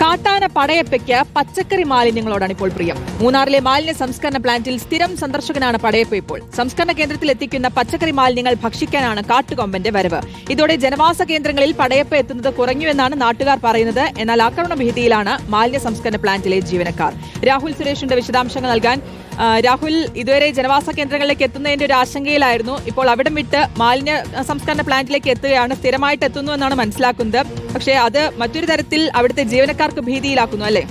കാട്ടാന പടയപ്പയ്ക്ക് പച്ചക്കറി മാലിന്യങ്ങളോടാണ് ഇപ്പോൾ പ്രിയം. മൂന്നാറിലെ മാലിന്യ സംസ്കരണ പ്ലാന്റിൽ സ്ഥിരം സന്ദർശകനാണ് പടയപ്പ. ഇപ്പോൾ സംസ്കരണ കേന്ദ്രത്തിൽ എത്തിക്കുന്ന പച്ചക്കറി മാലിന്യങ്ങൾ ഭക്ഷിക്കാനാണ് കാട്ടുകൊമ്പന്റെ വരവ്. ഇതോടെ ജനവാസ കേന്ദ്രങ്ങളിൽ പടയപ്പ എത്തുന്നത് കുറഞ്ഞുവെന്നാണ് നാട്ടുകാർ പറയുന്നത്. എന്നാൽ ആക്രമണ ഭീതിയിലാണ് മാലിന്യ സംസ്കരണ പ്ലാന്റിലെ ജീവനക്കാർ. രാഹുൽ സുരേഷിന്റെ വിശദാംശങ്ങൾ നൽകാൻ. രാഹുൽ, ഇതുവരെ ജനവാസ കേന്ദ്രങ്ങളിലേക്ക് എത്തുന്നതിന്റെ ഒരു ആശങ്കയിലായിരുന്നു. ഇപ്പോൾ അവിടം വിട്ട് മാലിന്യ സംസ്കരണ പ്ലാന്റിലേക്ക് എത്തുകയാണ്. സ്ഥിരമായിട്ട് എത്തുന്നു എന്നാണ് മനസ്സിലാക്കുന്നത്. പക്ഷേ അത് മറ്റൊരു തരത്തിൽ അവിടുത്തെ ജീവനക്കാർക്ക് ഭീതിയിലാക്കുന്നു, അല്ലേ?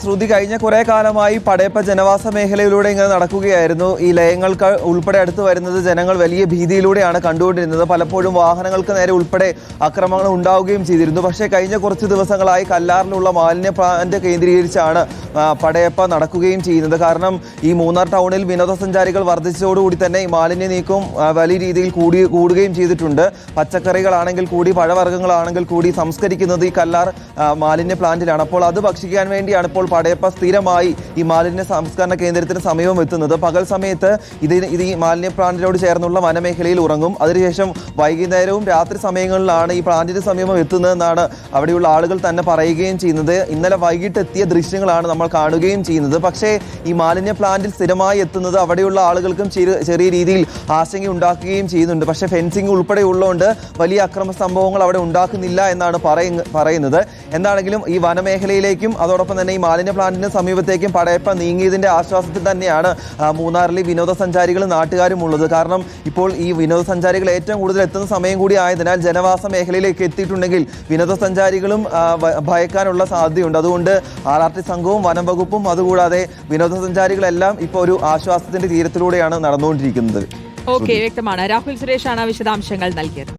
ശ്രുതി, കഴിഞ്ഞ കുറെ കാലമായി പടയപ്പ ജനവാസ മേഖലയിലൂടെ ഇങ്ങനെ നടക്കുകയായിരുന്നു. ഈ ലയങ്ങൾക്ക് ഉൾപ്പെടെ അടുത്ത് വരുന്നത് ജനങ്ങൾ വലിയ ഭീതിയിലൂടെയാണ് കണ്ടുകൊണ്ടിരുന്നത്. പലപ്പോഴും വാഹനങ്ങൾക്ക് നേരെ ഉൾപ്പെടെ ആക്രമണങ്ങൾ ഉണ്ടാവുകയും ചെയ്തിരുന്നു. പക്ഷേ കഴിഞ്ഞ കുറച്ച് ദിവസങ്ങളായി കല്ലാറിലുള്ള മാലിന്യ പ്ലാന്റ് കേന്ദ്രീകരിച്ചാണ് പടയപ്പ നടക്കുകയും ചെയ്യുന്നത്. കാരണം ഈ മൂന്നാർ ടൗണിൽ വിനോദസഞ്ചാരികൾ വർദ്ധിച്ചതോടുകൂടി തന്നെ ഈ മാലിന്യ നീക്കം വലിയ രീതിയിൽ കൂടുകയും ചെയ്തിട്ടുണ്ട്. പച്ചക്കറികളാണെങ്കിൽ കൂടി പഴവർഗ്ഗങ്ങളാണെങ്കിൽ കൂടി സംസ്കരിക്കുന്നത് ഈ കല്ലാർ മാലിന്യ പ്ലാന്റിലാണ്. അപ്പോൾ അത് ഭക്ഷിക്കാൻ വേണ്ടിയാണ് ഇപ്പോൾ പടയപ്പ സ്ഥിരമായി ഈ മാലിന്യ സംസ്കരണ കേന്ദ്രത്തിന് സമീപം എത്തുന്നത്. പകൽ സമയത്ത് ഇത് ഈ മാലിന്യ പ്ലാന്റിനോട് ചേർന്നുള്ള വനമേഖലയിൽ ഉറങ്ങും. അതിനുശേഷം വൈകുന്നേരവും രാത്രി സമയങ്ങളിലാണ് ഈ പ്ലാന്റിന് സമീപം എത്തുന്നതെന്നാണ് അവിടെയുള്ള ആളുകൾ തന്നെ പറയുകയും ചെയ്യുന്നത്. ഇന്നലെ വൈകിട്ട് എത്തിയ ദൃശ്യങ്ങളാണ് നമ്മൾ കാണുകയും ചെയ്യുന്നത്. പക്ഷേ ഈ മാലിന്യ പ്ലാന്റിൽ സ്ഥിരമായി എത്തുന്നത് അവിടെയുള്ള ആളുകൾക്കും ചെറിയ രീതിയിൽ ആശങ്ക ഉണ്ടാക്കുകയും ചെയ്യുന്നുണ്ട്. പക്ഷേ ഫെൻസിംഗ് ഉൾപ്പെടെ ഉള്ളതുകൊണ്ട് വലിയ അക്രമ സംഭവങ്ങൾ അവിടെ ഉണ്ടാക്കുന്നില്ല എന്നാണ് പറയുന്നത്. എന്താണെങ്കിലും ഈ വനമേഖലയിലേക്കും അതോടൊപ്പം തന്നെ ഈ മാലിന്യ പ്ലാന്റിന് സമീപത്തേക്കും പടയപ്പ നീങ്ങിയതിന്റെ ആശ്വാസത്തിൽ തന്നെയാണ് മൂന്നാറിലെ വിനോദസഞ്ചാരികളും നാട്ടുകാരും ഉള്ളത്. കാരണം ഇപ്പോൾ ഈ വിനോദസഞ്ചാരികൾ ഏറ്റവും കൂടുതൽ എത്തുന്ന സമയം കൂടി ആയതിനാൽ ജനവാസ മേഖലയിലേക്ക് എത്തിയിട്ടുണ്ടെങ്കിൽ വിനോദസഞ്ചാരികളും ഭയക്കാനുള്ള സാധ്യതയുണ്ട്. അതുകൊണ്ട് RRT സംഘവും വനം വകുപ്പും അതുകൂടാതെ വിനോദസഞ്ചാരികളെല്ലാം ഇപ്പോൾ ഒരു ആശ്വാസത്തിന്റെ തീരത്തിലൂടെയാണ് നടന്നുകൊണ്ടിരിക്കുന്നത്. ഓക്കെ, വ്യക്തമാണ്. രാഹുൽ സുരേഷാണ് വിശദാംശങ്ങൾ നൽകിയത്.